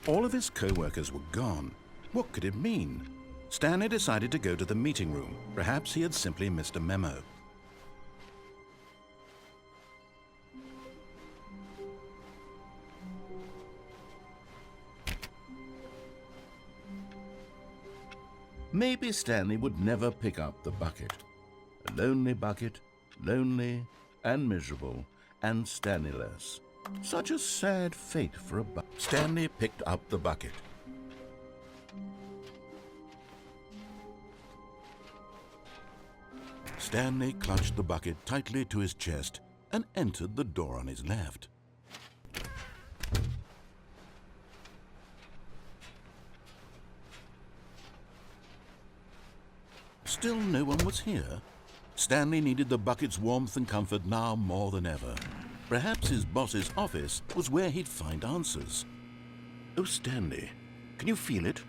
All of his co-workers were gone. What could it mean? Stanley decided to go to the meeting room. Perhaps he had simply missed a memo. Maybe Stanley would never pick up the bucket. A lonely bucket, lonely and miserable and Stanley-less. Such a sad fate for a bucket. Stanley picked up the bucket. Stanley clutched the bucket tightly to his chest and entered the door on his left. Still no one was here. Stanley needed the bucket's warmth and comfort now more than ever. Perhaps his boss's office was where he'd find answers. Oh, Stanley, can you feel it?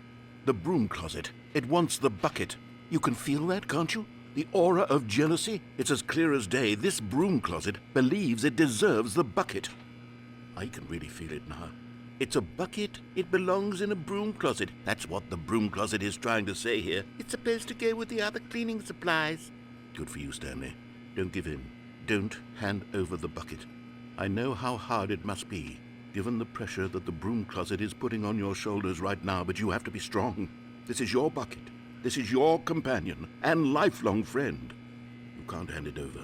The broom closet. It wants the bucket. You can feel that, can't you? The aura of jealousy? It's as clear as day. This broom closet believes it deserves the bucket. I can really feel it now. It's a bucket. It belongs in a broom closet. That's what the broom closet is trying to say here. It's supposed to go with the other cleaning supplies. Good for you, Stanley. Don't give in. Don't hand over the bucket. I know how hard it must be, given the pressure that the broom closet is putting on your shoulders right now, but you have to be strong. This is your bucket. This is your companion and lifelong friend. You can't hand it over.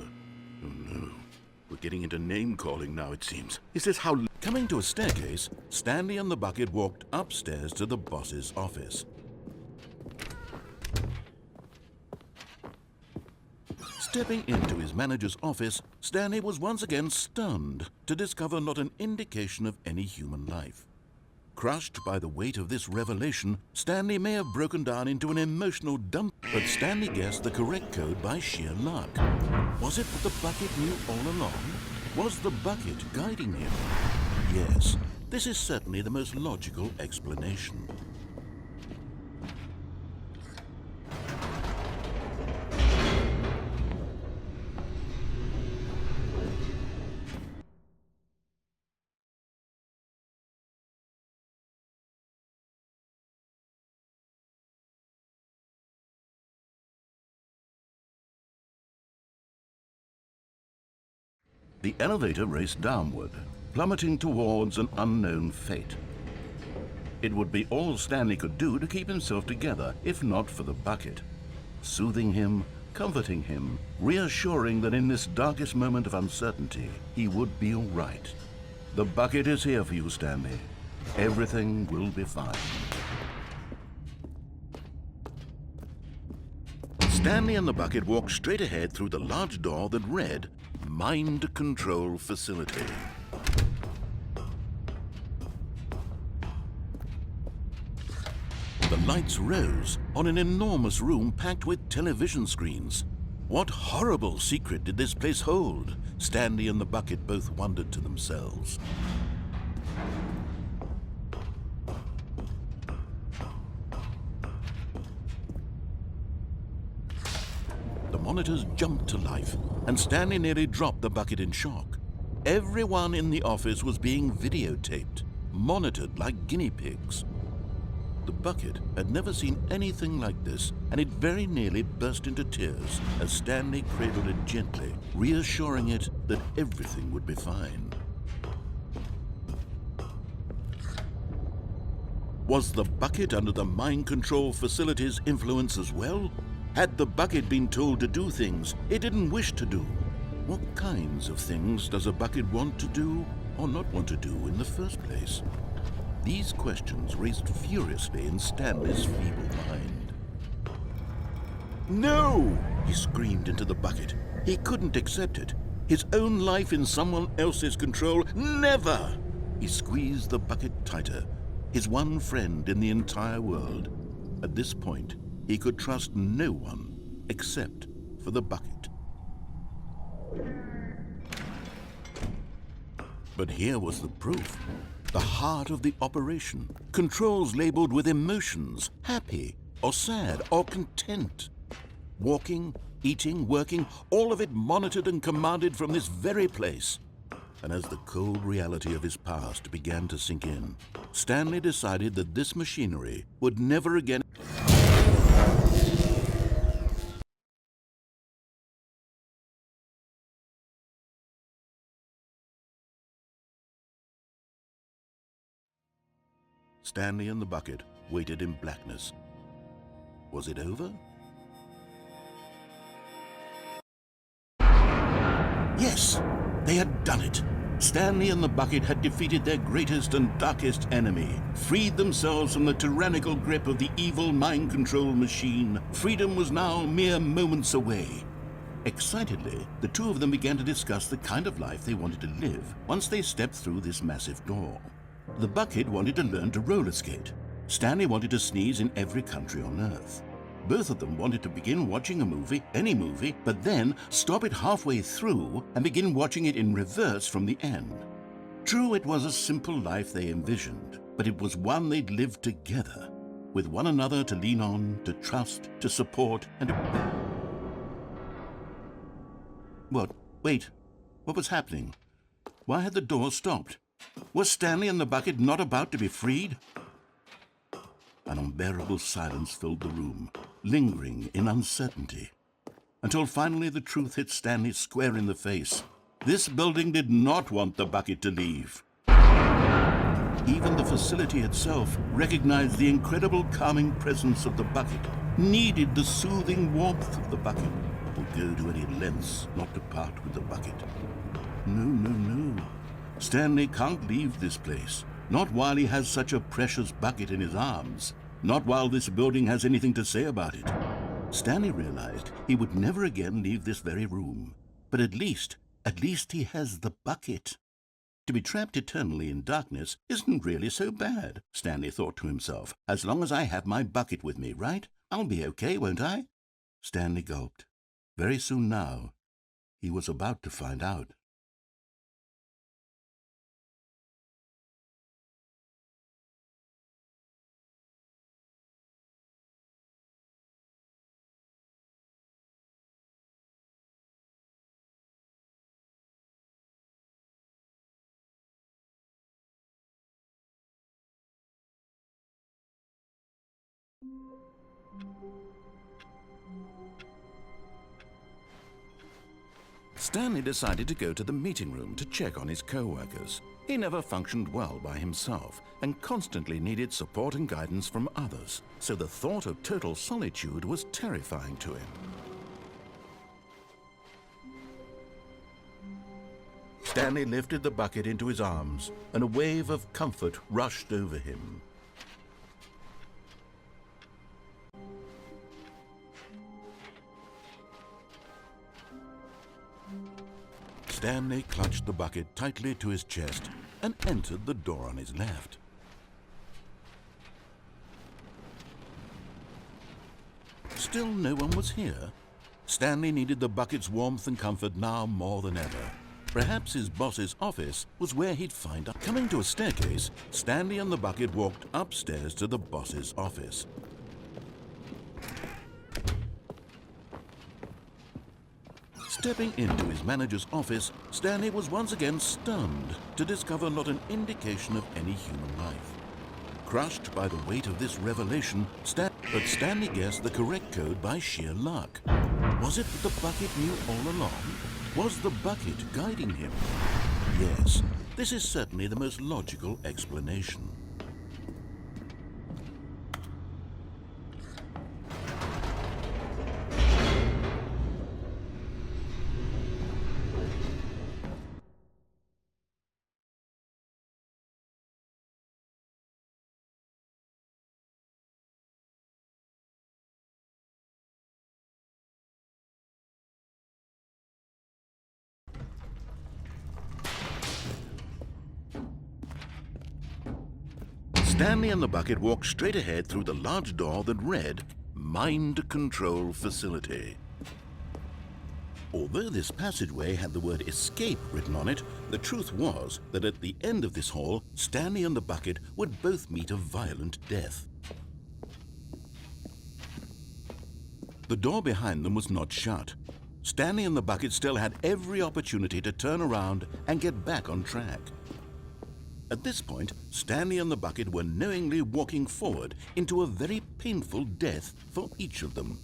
Oh, no. We're getting into name-calling now, it seems. Is this how... Coming to a staircase, Stanley and the bucket walked upstairs to the boss's office. Stepping into his manager's office, Stanley was once again stunned to discover not an indication of any human life. Crushed by the weight of this revelation, Stanley may have broken down into an emotional dump, but Stanley guessed the correct code by sheer luck. Was it that the bucket knew all along? Was the bucket guiding him? Yes, this is certainly the most logical explanation. The elevator raced downward, plummeting towards an unknown fate. It would be all Stanley could do to keep himself together, if not for the bucket. Soothing him, comforting him, reassuring that in this darkest moment of uncertainty, he would be all right. The bucket is here for you, Stanley. Everything will be fine. Stanley and the bucket walked straight ahead through the large door that read, Mind Control Facility. The lights rose on an enormous room packed with television screens. What horrible secret did this place hold? Stanley and the bucket both wondered to themselves. The monitors jumped to life, and Stanley nearly dropped the bucket in shock. Everyone in the office was being videotaped, monitored like guinea pigs. The bucket had never seen anything like this, and it very nearly burst into tears as Stanley cradled it gently, reassuring it that everything would be fine. Was the bucket under the mind control facility's influence as well? Had the bucket been told to do things it didn't wish to do? What kinds of things does a bucket want to do or not want to do in the first place? These questions raced furiously in Stanley's feeble mind. No! He screamed into the bucket. He couldn't accept it. His own life in someone else's control, never! He squeezed the bucket tighter, his one friend in the entire world. At this point, he could trust no one except for the bucket. But here was the proof. The heart of the operation. Controls labeled with emotions, happy or sad or content. Walking, eating, working, all of it monitored and commanded from this very place. And as the cold reality of his past began to sink in, Stanley decided that this machinery would never again... Stanley and the bucket waited in blackness. Was it over? Yes, they had done it. Stanley and the bucket had defeated their greatest and darkest enemy, freed themselves from the tyrannical grip of the evil mind control machine. Freedom was now mere moments away. Excitedly, the two of them began to discuss the kind of life they wanted to live once they stepped through this massive door. The bucket wanted to learn to roller skate. Stanley wanted to sneeze in every country on Earth. Both of them wanted to begin watching a movie, any movie, but then stop it halfway through and begin watching it in reverse from the end. True, it was a simple life they envisioned, but it was one they'd lived together, with one another to lean on, to trust, to support, and to... What? Wait. What was happening? Why had the door stopped? Was Stanley and the bucket not about to be freed? An unbearable silence filled the room, lingering in uncertainty, until finally the truth hit Stanley square in the face. This building did not want the bucket to leave. Even the facility itself recognized the incredible calming presence of the bucket, needed the soothing warmth of the bucket, would go to any lengths not to part with the bucket. No. Stanley can't leave this place. Not while he has such a precious bucket in his arms. Not while this building has anything to say about it. Stanley realized he would never again leave this very room. But at least he has the bucket. To be trapped eternally in darkness isn't really so bad, Stanley thought to himself. As long as I have my bucket with me, right? I'll be okay, won't I? Stanley gulped. Very soon now, he was about to find out. Stanley decided to go to the meeting room to check on his co-workers. He never functioned well by himself and constantly needed support and guidance from others, so the thought of total solitude was terrifying to him. Stanley lifted the bucket into his arms, and a wave of comfort rushed over him. Stanley clutched the bucket tightly to his chest and entered the door on his left. Still no one was here. Stanley needed the bucket's warmth and comfort now more than ever. Perhaps his boss's office was where he'd find out. Coming to a staircase, Stanley and the bucket walked upstairs to the boss's office. Stepping into his manager's office, Stanley was once again stunned to discover not an indication of any human life. Crushed by the weight of this revelation, but Stanley guessed the correct code by sheer luck. Was it that the bucket knew all along? Was the bucket guiding him? Yes, this is certainly the most logical explanation. Stanley and the bucket walked straight ahead through the large door that read, Mind Control Facility. Although this passageway had the word escape written on it, the truth was that at the end of this hall, Stanley and the bucket would both meet a violent death. The door behind them was not shut. Stanley and the bucket still had every opportunity to turn around and get back on track. At this point, Stanley and the bucket were knowingly walking forward into a very painful death for each of them.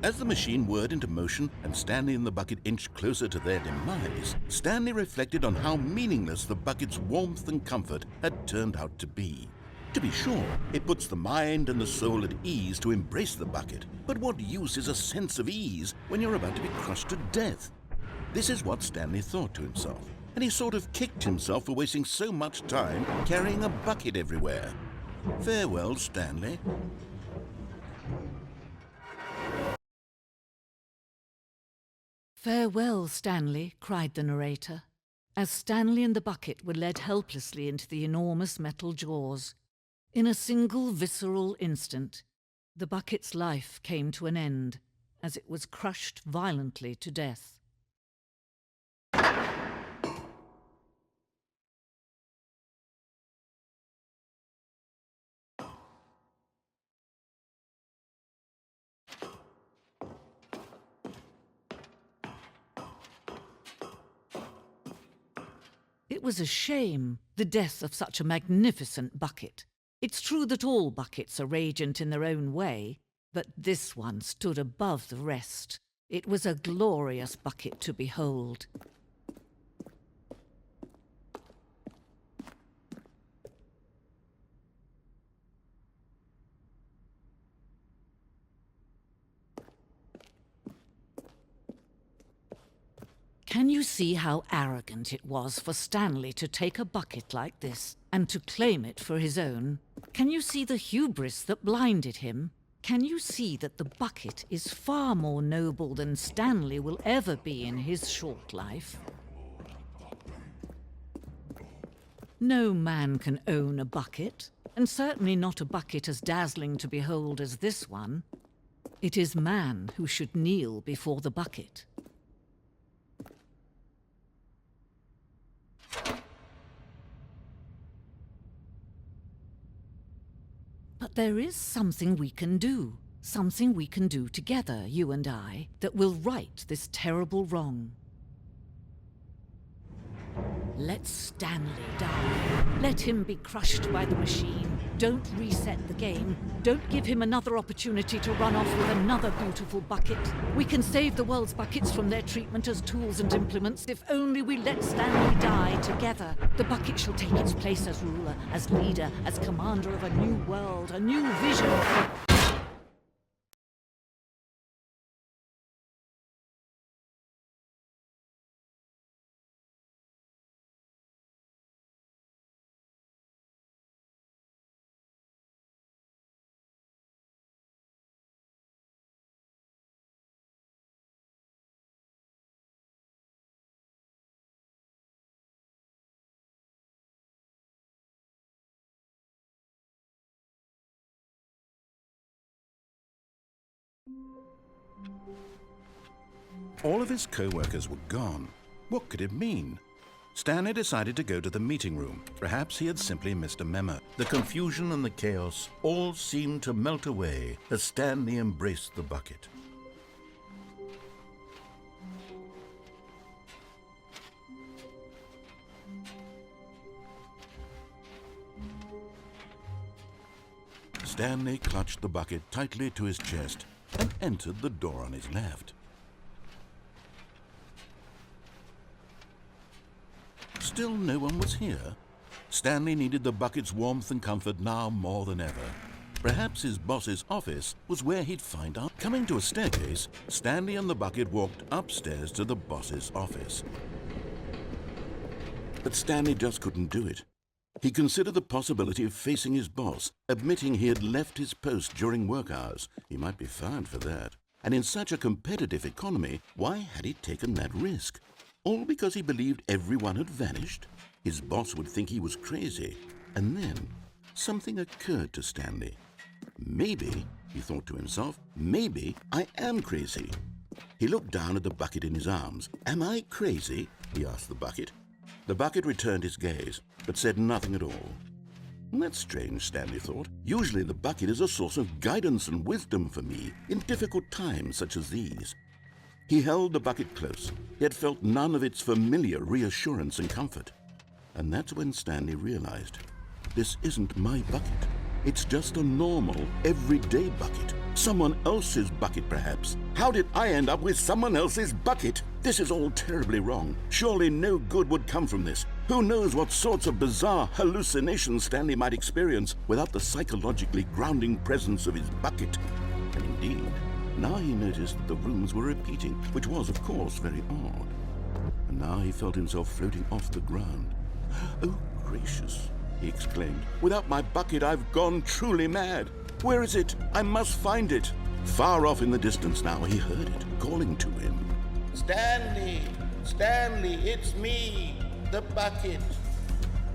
As the machine whirred into motion and Stanley and the bucket inched closer to their demise, Stanley reflected on how meaningless the bucket's warmth and comfort had turned out to be. To be sure, it puts the mind and the soul at ease to embrace the bucket, but what use is a sense of ease when you're about to be crushed to death? This is what Stanley thought to himself, and he sort of kicked himself for wasting so much time carrying a bucket everywhere. Farewell, Stanley. "Farewell, Stanley," cried the narrator, as Stanley and the bucket were led helplessly into the enormous metal jaws. In a single visceral instant, the bucket's life came to an end as it was crushed violently to death. It was a shame, the death of such a magnificent bucket. It's true that all buckets are radiant in their own way, but this one stood above the rest. It was a glorious bucket to behold. Can you see how arrogant it was for Stanley to take a bucket like this and to claim it for his own? Can you see the hubris that blinded him? Can you see that the bucket is far more noble than Stanley will ever be in his short life? No man can own a bucket, and certainly not a bucket as dazzling to behold as this one. It is man who should kneel before the bucket. But there is something we can do together, you and I, that will right this terrible wrong. Let Stanley die. Let him be crushed by the machine. Don't reset the game. Don't give him another opportunity to run off with another beautiful bucket. We can save the world's buckets from their treatment as tools and implements if only we let Stanley die together. The bucket shall take its place as ruler, as leader, as commander of a new world, a new vision. All of his co-workers were gone. What could it mean? Stanley decided to go to the meeting room. Perhaps he had simply missed a memo. The confusion and the chaos all seemed to melt away as Stanley embraced the bucket. Stanley clutched the bucket tightly to his chest and entered the door on his left. Still no one was here. Stanley needed the bucket's warmth and comfort now more than ever. Perhaps his boss's office was where he'd find out. Coming to a staircase, Stanley and the bucket walked upstairs to the boss's office. But Stanley just couldn't do it. He considered the possibility of facing his boss, admitting he had left his post during work hours. He might be fined for that. And in such a competitive economy, why had he taken that risk? All because he believed everyone had vanished? His boss would think he was crazy. And then something occurred to Stanley. Maybe, he thought to himself, maybe I am crazy. He looked down at the bucket in his arms. Am I crazy? He asked the bucket. The bucket returned his gaze, but said nothing at all. That's strange, Stanley thought. Usually the bucket is a source of guidance and wisdom for me in difficult times such as these. He held the bucket close, yet felt none of its familiar reassurance and comfort. And that's when Stanley realized, this isn't my bucket. It's just a normal, everyday bucket. Someone else's bucket, perhaps. How did I end up with someone else's bucket? This is all terribly wrong. Surely no good would come from this. Who knows what sorts of bizarre hallucinations Stanley might experience without the psychologically grounding presence of his bucket. And indeed, now he noticed that the rooms were repeating, which was, of course, very odd. And now he felt himself floating off the ground. Oh, gracious, he exclaimed. Without my bucket, I've gone truly mad. Where is it? I must find it. Far off in the distance now, he heard it, calling to him. Stanley! Stanley, it's me, the bucket.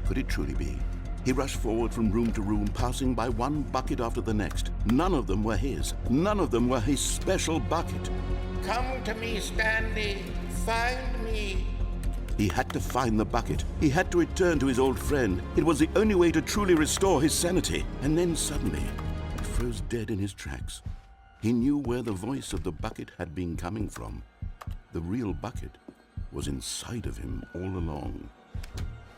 Could it truly be? He rushed forward from room to room, passing by one bucket after the next. None of them were his. None of them were his special bucket. Come to me, Stanley. Find me. He had to find the bucket. He had to return to his old friend. It was the only way to truly restore his sanity. And then suddenly, he froze dead in his tracks. He knew where the voice of the bucket had been coming from. The real bucket was inside of him all along.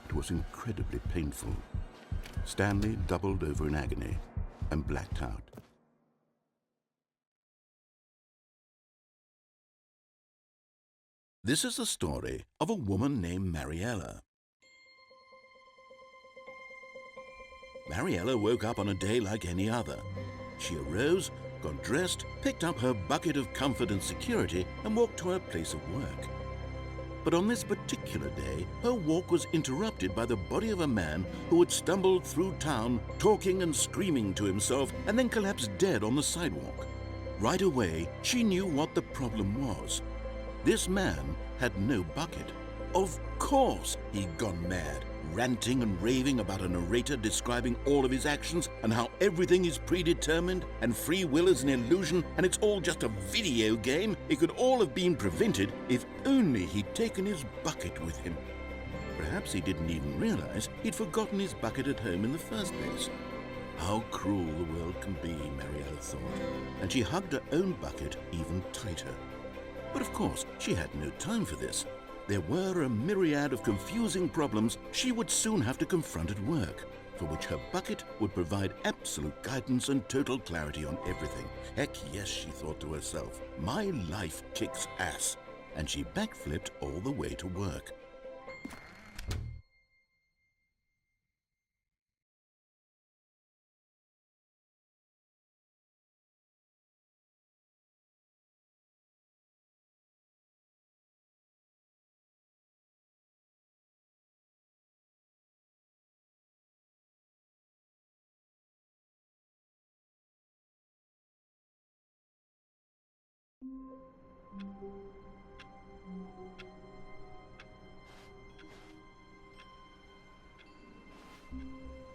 It was incredibly painful. Stanley doubled over in agony and blacked out. This is the story of a woman named Mariella. Mariella woke up on a day like any other. She arose, got dressed, picked up her bucket of comfort and security, and walked to her place of work. But on this particular day, her walk was interrupted by the body of a man who had stumbled through town, talking and screaming to himself, and then collapsed dead on the sidewalk. Right away, she knew what the problem was. This man had no bucket. Of course he'd gone mad, ranting and raving about a narrator describing all of his actions and how everything is predetermined and free will is an illusion and it's all just a video game. It could all have been prevented if only he'd taken his bucket with him. Perhaps he didn't even realize he'd forgotten his bucket at home in the first place. How cruel the world can be, Mariella thought, and she hugged her own bucket even tighter. But of course, she had no time for this. There were a myriad of confusing problems she would soon have to confront at work, for which her bucket would provide absolute guidance and total clarity on everything. Heck yes, she thought to herself, my life kicks ass. And she backflipped all the way to work.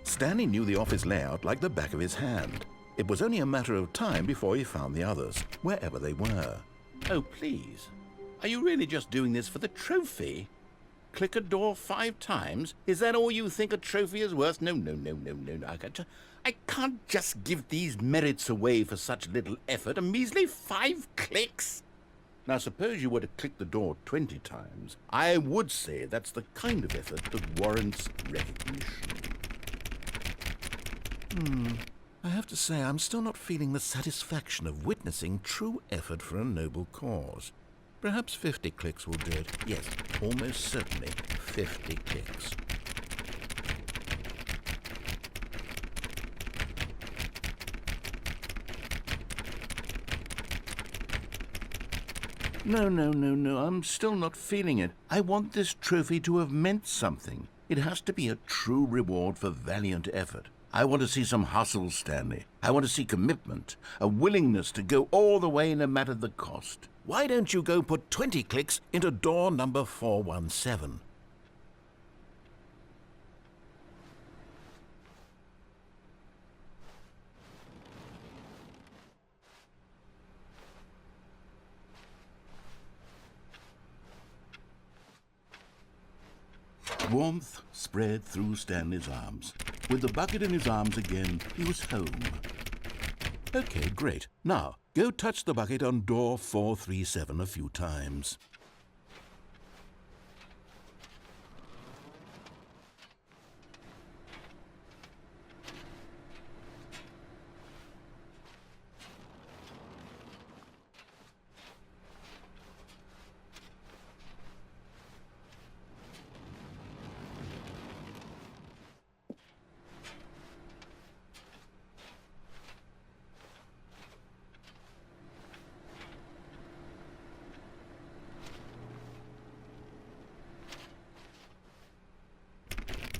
Stanley knew the office layout like the back of his hand. It was only a matter of time before he found the others, wherever they were. Oh, please. Are you really just doing this for the trophy? Click a door 5 times? Is that all you think a trophy is worth? No. I can't just give these merits away for such little effort. A measly 5 clicks? Now, suppose you were to click the door 20 times. I would say that's the kind of effort that warrants recognition. I have to say, I'm still not feeling the satisfaction of witnessing true effort for a noble cause. Perhaps 50 clicks will do it. Yes, almost certainly 50 clicks. No, I'm still not feeling it. I want this trophy to have meant something. It has to be a true reward for valiant effort. I want to see some hustle, Stanley. I want to see commitment, a willingness to go all the way no matter the cost. Why don't you go put 20 clicks into door number 417? Warmth spread through Stanley's arms. With the bucket in his arms again, he was home. Okay, great. Now, go touch the bucket on door 437 a few times.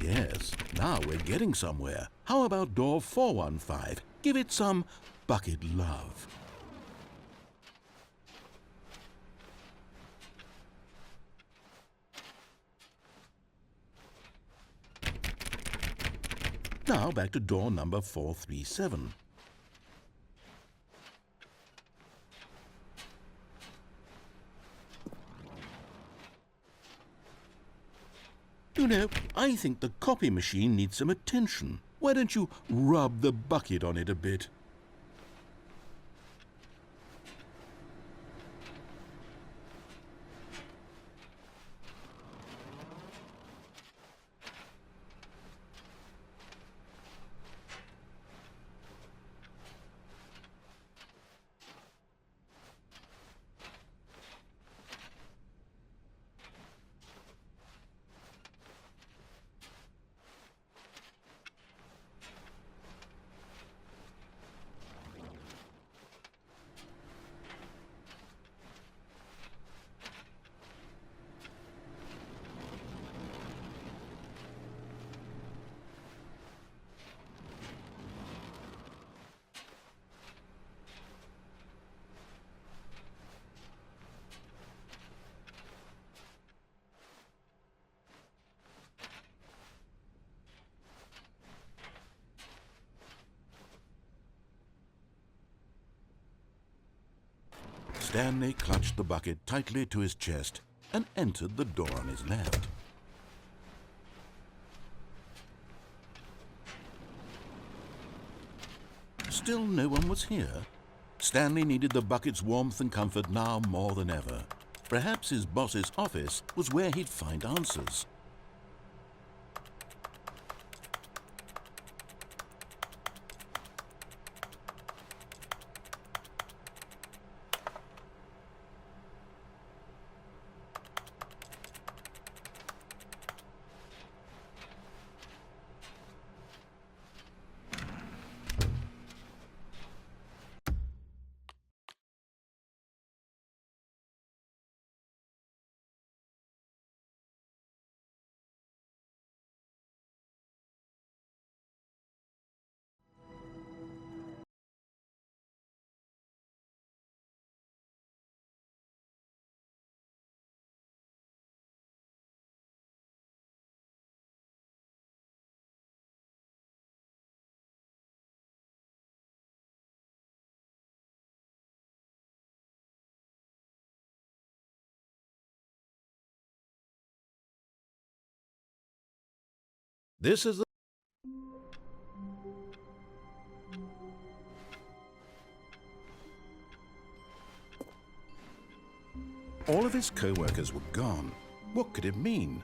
Yes, now we're getting somewhere. How about door 415? Give it some bucket love. Now back to door number 437. You know, I think the copy machine needs some attention. Why don't you rub the bucket on it a bit? Stanley clutched the bucket tightly to his chest and entered the door on his left. Still no one was here. Stanley needed the bucket's warmth and comfort now more than ever. Perhaps his boss's office was where he'd find answers. This is the... All of his co-workers were gone. What could it mean?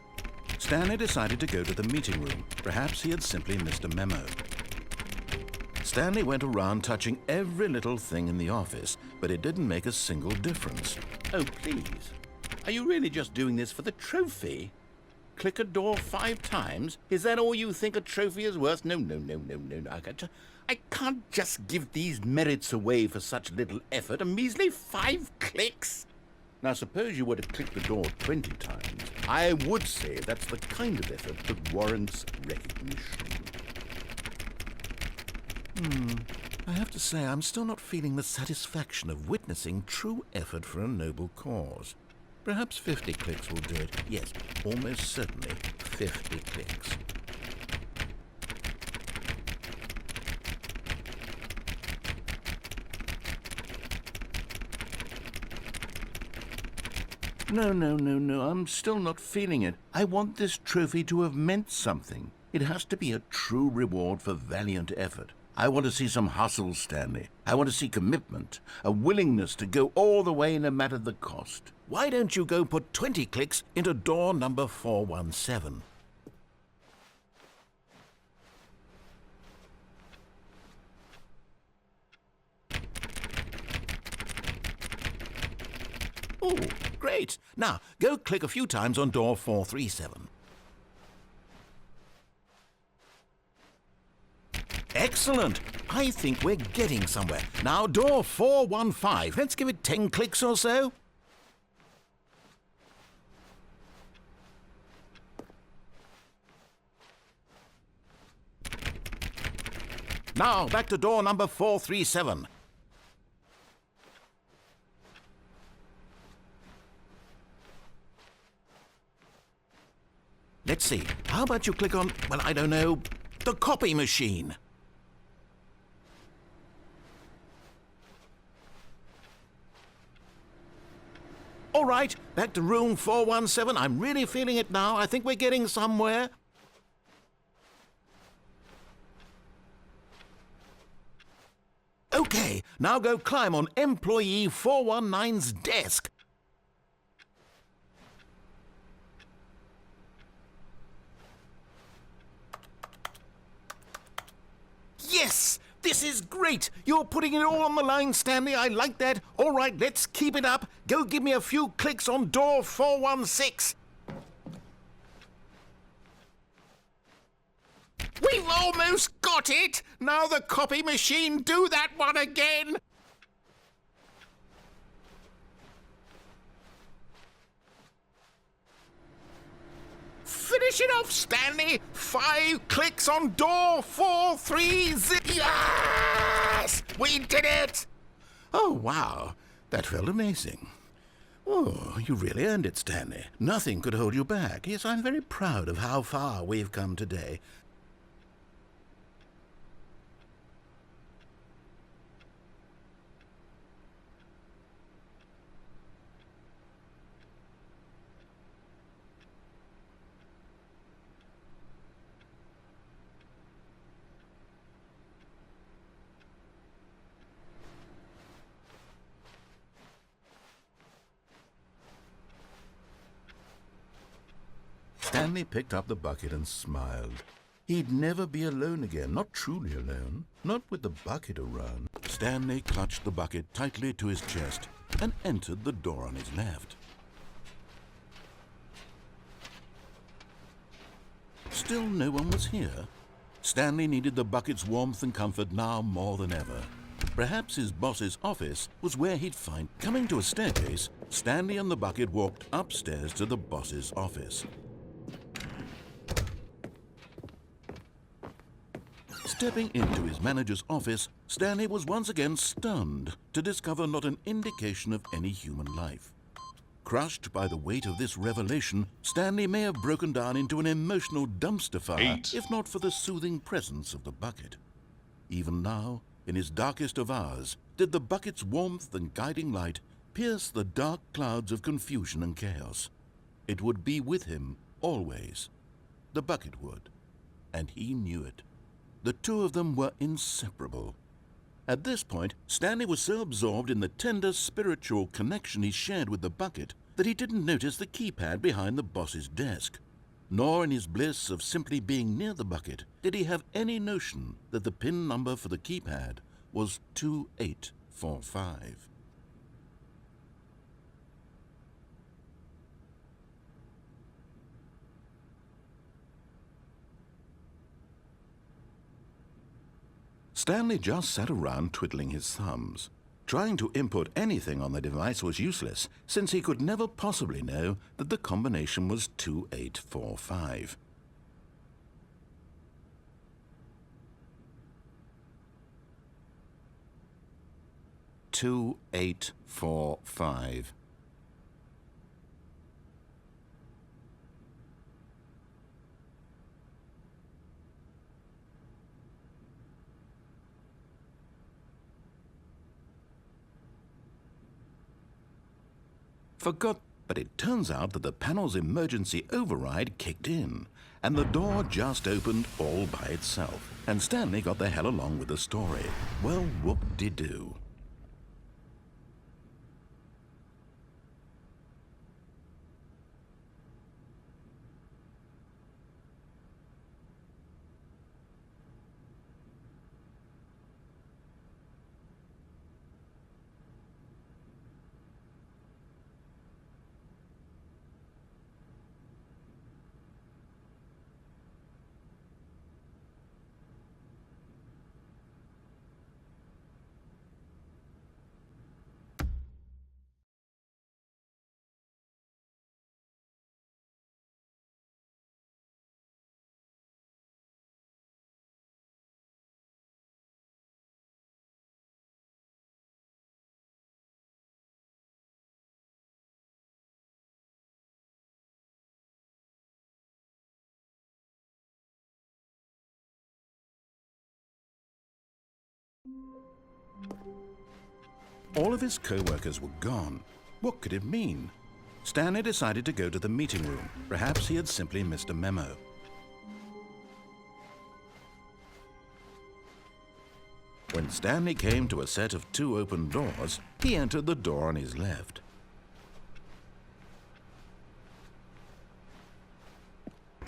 Stanley decided to go to the meeting room. Perhaps he had simply missed a memo. Stanley went around touching every little thing in the office, but it didn't make a single difference. Oh, please. Are you really just doing this for the trophy? Click a door 5 times? Is that all you think a trophy is worth? No. I can't just give these merits away for such little effort. A measly 5 clicks? Now, suppose you were to click the door 20 times. I would say that's the kind of effort that warrants recognition. I have to say I'm still not feeling the satisfaction of witnessing true effort for a noble cause. Perhaps 50 clicks will do it. Yes, almost certainly 50 clicks. No, I'm still not feeling it. I want this trophy to have meant something. It has to be a true reward for valiant effort. I want to see some hustle, Stanley. I want to see commitment, a willingness to go all the way no matter the cost. Why don't you go put 20 clicks into door number 417? Oh, great. Now, go click a few times on door 437. Excellent. I think we're getting somewhere. Now, door 415. Let's give it 10 clicks or so. Now, back to door number 437. Let's see. How about you click on, well, I don't know, the copy machine? All right, back to room 417. I'm really feeling it now. I think we're getting somewhere. Okay, now go climb on employee 419's desk. Yes! This is great! You're putting it all on the line, Stanley. I like that. All right, let's keep it up. Go give me a few clicks on door 416. We've almost got it! Now the copy machine, do that one again! Finish it off, Stanley! 5 clicks on door 430. Yes! We did it! Oh, wow. That felt amazing. Oh, you really earned it, Stanley. Nothing could hold you back. Yes, I'm very proud of how far we've come today. Stanley picked up the bucket and smiled. He'd never be alone again, not truly alone, not with the bucket around. Stanley clutched the bucket tightly to his chest and entered the door on his left. Still no one was here. Stanley needed the bucket's warmth and comfort now more than ever. Perhaps his boss's office was where he'd find... Coming to a staircase, Stanley and the bucket walked upstairs to the boss's office. Stepping into his manager's office, Stanley was once again stunned to discover not an indication of any human life. Crushed by the weight of this revelation, Stanley may have broken down into an emotional dumpster fire, if not for the soothing presence of the bucket. Even now, in his darkest of hours, did the bucket's warmth and guiding light pierce the dark clouds of confusion and chaos. It would be with him always. The bucket would, and he knew it. The two of them were inseparable. At this point, Stanley was so absorbed in the tender spiritual connection he shared with the bucket that he didn't notice the keypad behind the boss's desk. Nor in his bliss of simply being near the bucket did he have any notion that the PIN number for the keypad was 2845. Stanley just sat around twiddling his thumbs, Trying to input anything on the device was useless, since he could never possibly know that the combination was 2845. "2845. Forgot, but it turns out that the panel's emergency override kicked in, and the door just opened all by itself, and Stanley got the hell along with the story. Well, whoop-de-doo. All of his co-workers were gone. What could it mean? Stanley decided to go to the meeting room. Perhaps he had simply missed a memo. When Stanley came to a set of 2 open doors, he entered the door on his left.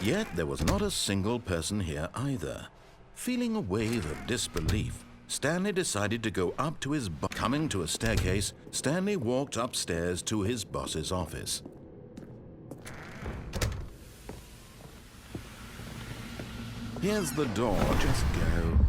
Yet there was not a single person here either. Feeling a wave of disbelief, Stanley decided to go up to his boss. Coming to a staircase, Stanley walked upstairs to his boss's office. Here's the door, just go.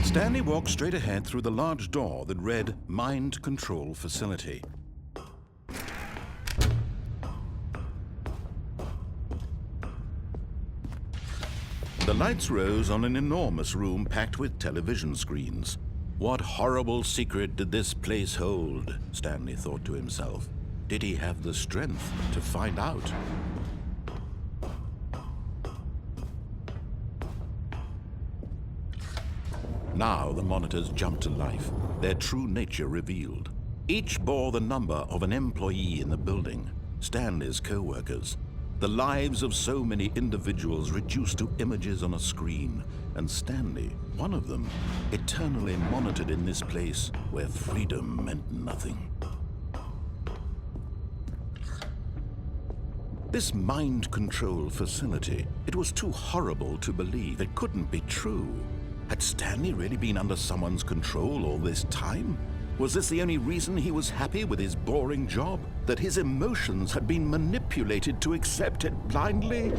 Stanley walked straight ahead through the large door that read Mind Control Facility. The lights rose on an enormous room packed with television screens. What horrible secret did this place hold? Stanley thought to himself. Did he have the strength to find out? Now the monitors jumped to life, their true nature revealed. Each bore the number of an employee in the building, Stanley's co-workers. The lives of so many individuals reduced to images on a screen, and Stanley, one of them, eternally monitored in this place where freedom meant nothing. This mind control facility, it was too horrible to believe. It couldn't be true. Had Stanley really been under someone's control all this time? Was this the only reason he was happy with his boring job? That his emotions had been manipulated to accept it blindly?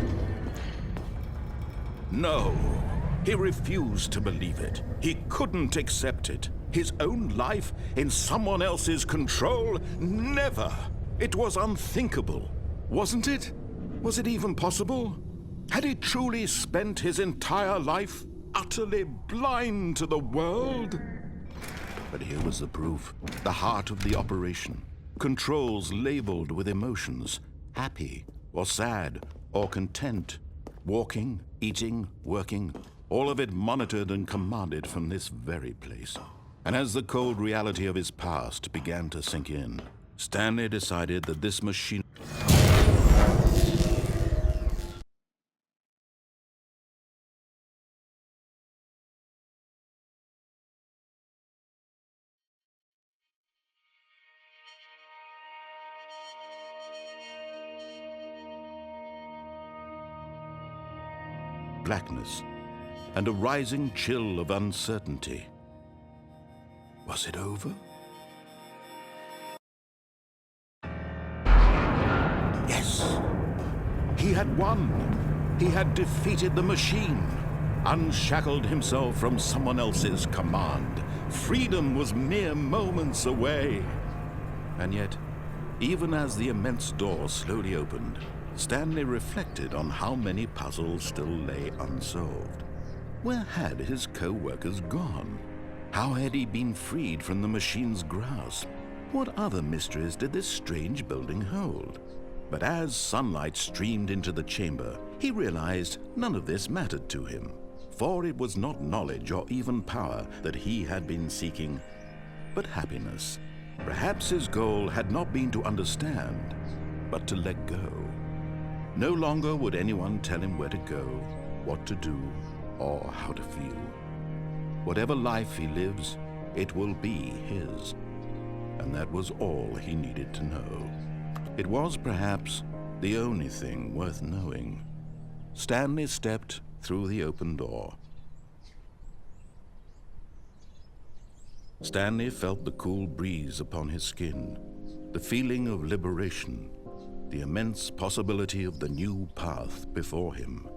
No, he refused to believe it. He couldn't accept it. His own life in someone else's control? Never! It was unthinkable, wasn't it? Was it even possible? Had he truly spent his entire life utterly blind to the world? But here was the proof, the heart of the operation. Controls labeled with emotions, happy or sad or content. Walking, eating, working, all of it monitored and commanded from this very place. And as the cold reality of his past began to sink in, Stanley decided that this machine blackness and a rising chill of uncertainty. Was it over? Yes! He had won! He had defeated the machine, unshackled himself from someone else's command. Freedom was mere moments away. And yet, even as the immense door slowly opened, Stanley reflected on how many puzzles still lay unsolved. Where had his co-workers gone? How had he been freed from the machine's grasp? What other mysteries did this strange building hold? But as sunlight streamed into the chamber, he realized none of this mattered to him, for it was not knowledge or even power that he had been seeking, but happiness. Perhaps his goal had not been to understand, but to let go. No longer would anyone tell him where to go, what to do, or how to feel. Whatever life he lives, it will be his. And that was all he needed to know. It was perhaps the only thing worth knowing. Stanley stepped through the open door. Stanley felt the cool breeze upon his skin, the feeling of liberation, the immense possibility of the new path before him.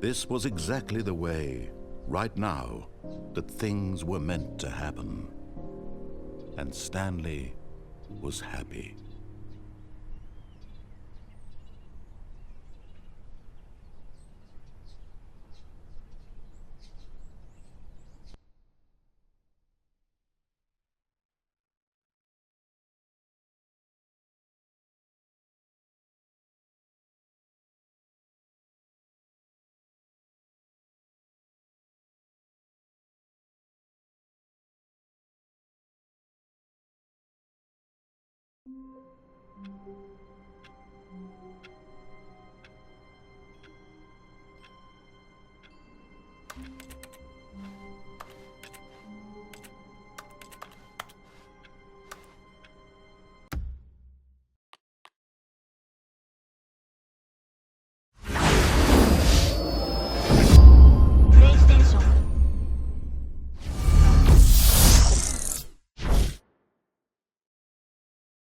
This was exactly the way, right now, that things were meant to happen. And Stanley was happy.